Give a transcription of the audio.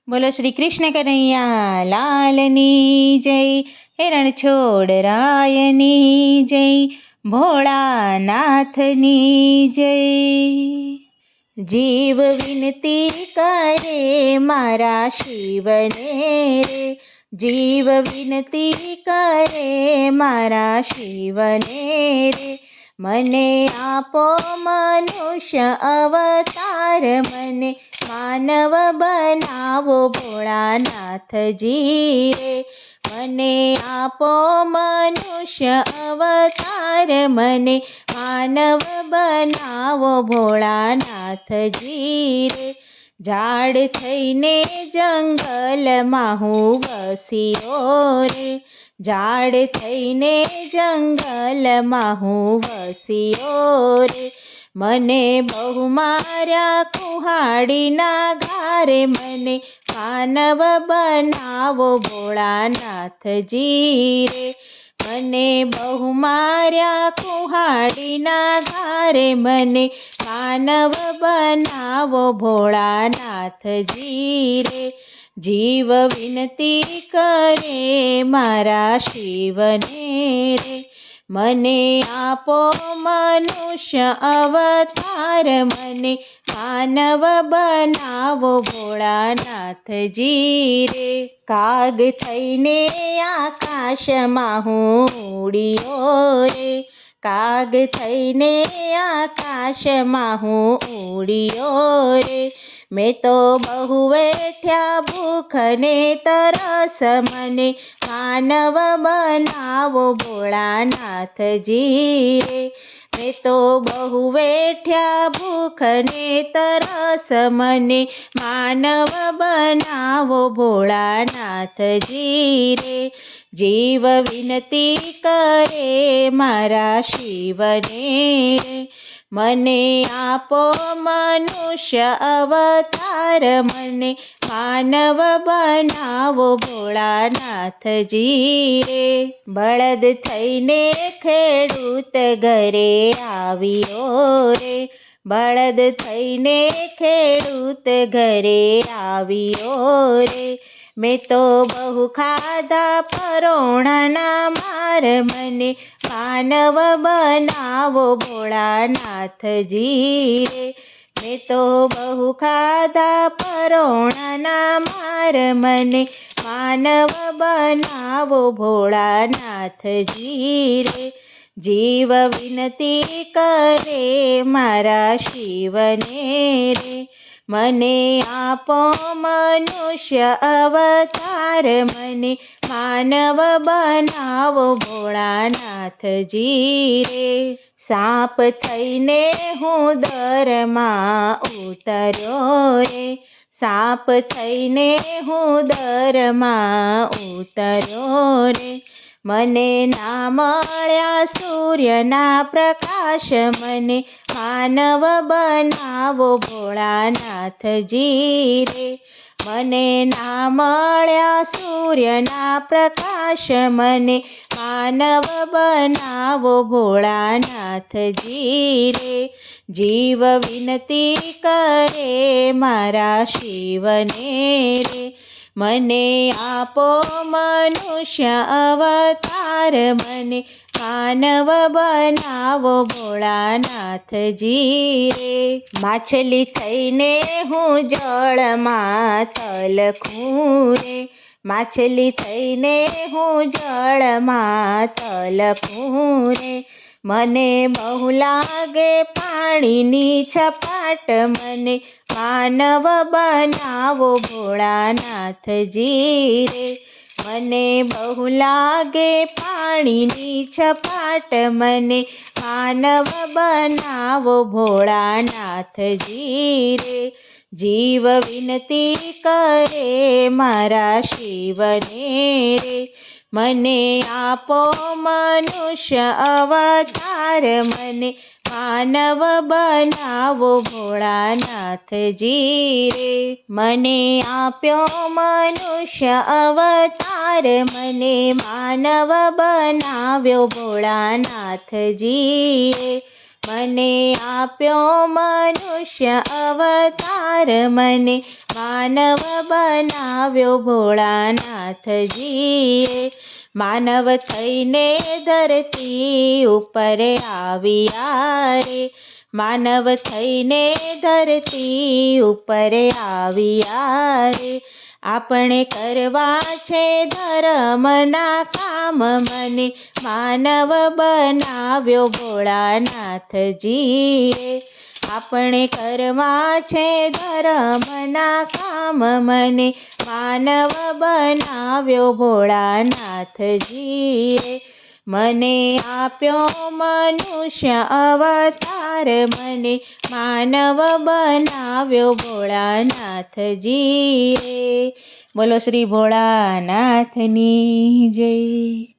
બોલો શ્રી કૃષ્ણ કનૈયા લાલની જય, હિરણ છોડ રાયની જય, ભોળાનાથની જય. જીવ વિનતી કરે મારા શિવને રે, જીવ વિનતી કરે મારા શિવને રે. મને આપો મનુષ્ય અવતાર, મને માનવ બનાવો ભોળાનાથજી રે. મને આપો મનુષ્ય અવતાર, મને માનવ બનાવો ભોળાનાથજી રે. ઝાડ થઈને જંગલમાં હું વસ્યો રે, ઝાડ થઈને જંગલમાં હું વસ્યો રે. મને બહુ માર્યા કુહાડીના ઘારે, મને માનવ બનાવો ભોળાનાથજી રે. મને બહુ માર્યા કુહાડીના ઘારે, મને માનવ બનાવો ભોળાનાથજી રે. જીવ વિનતી કરે મારા શિવને રે, મને આપો મનુષ્ય અવતાર, મને માનવ બનાવો ભોળાનાથજી રે. કાગ થઈને આકાશમાં હું ઉડ્યો રે, કાગ થઈને આકાશમાં હું ઉડ્યો રે. મેં તો બહુ વેઠ્યા ભૂખ ને તરસ, મને માનવ બનાવો ભોળાનાથજી રે. મેં તો બહુ વેઠ્યા ભૂખ ને તરસ, મને માનવ બનાવો ભોળાનાથજી રે. જીવ વિનતી કરે મારા શિવને રે, મને આપો મનુષ્ય અવતાર, મને માનવ બનાવો ભોળાનાથજી રે. બળદ થઈને ખેડૂત ઘરે આવ્યો રે, બળદ થઈને ખેડૂત ઘરે આવ્યો રે. મેં તો બહુ ખાધા પરોણાના માર, મને માનવ બનાવો ભોળાનાથજી રે. મેં તો બહુ ખાધા પરોણાના માર, મને માનવ બનાવો ભોળાનાથજી રે. જીવ વિનતી કરે મારા શિવને રે, મને આપો મનુષ્ય અવતાર, મને માનવ બનાવો ભોળાનાથજી રે. સાપ થઈને હું દરમાં ઉતર્યો રે, સાપ થઈને હું દરમાં ઉતર્યો રે. મને ના મળ્યા સૂર્યના પ્રકાશ, મને માનવ બનાવો ભોળાનાથજી રે. મને ના મળ્યા સૂર્યના પ્રકાશ, મને માનવ બનાવો ભોળાનાથજી રે. જીવ વિનતી કરે મારા શિવને રે, મને આપો મનુષ્ય અવતાર, મને માનવ બનાવો ભોળાનાથજી રે. માછલી થઈને હું જળમાં તલખું રે, માછલી થઈને હું જળમાં તલખું રે. મને બહુ લાગે પાણીની છપાટ, મને માનવ બનાવો ભોળાનાથજી રે. મને બહુ લાગે પાણીની છપાટ, મને માનવ બનાવો ભોળાનાથજી રે. જીવ વિનતી કરે મારા શિવને રે, મને આપો મનુષ્ય અવતાર, મને માનવ બનાવો ભોળાનાથજી રે. મને આપ્યો મનુષ્ય અવતાર, મને માનવ બનાવ્યો ભોળાનાથજી રે. મને આપ્યો મનુષ્ય અવતાર, મને માનવ બનાવ્યો ભોળાનાથજીએ. માનવ થઈને ધરતી ઉપર આવ્યા રે, માનવ થઈને ધરતી ઉપર આવ્યા રે. આપણે કરવા છે ધર્મના કામ, મને માનવ બનાવ્યો ભોળાનાથજીએ. આપણે કરવા છે ધર્મના કામ, મને માનવ બનાવ્યો ભોળાનાથજીએ. મને આપ્યો મનુષ્ય અવતાર, મને માનવ બનાવ્યો ભોળાનાથજીએ. બોલો શ્રી ભોળાનાથની જય.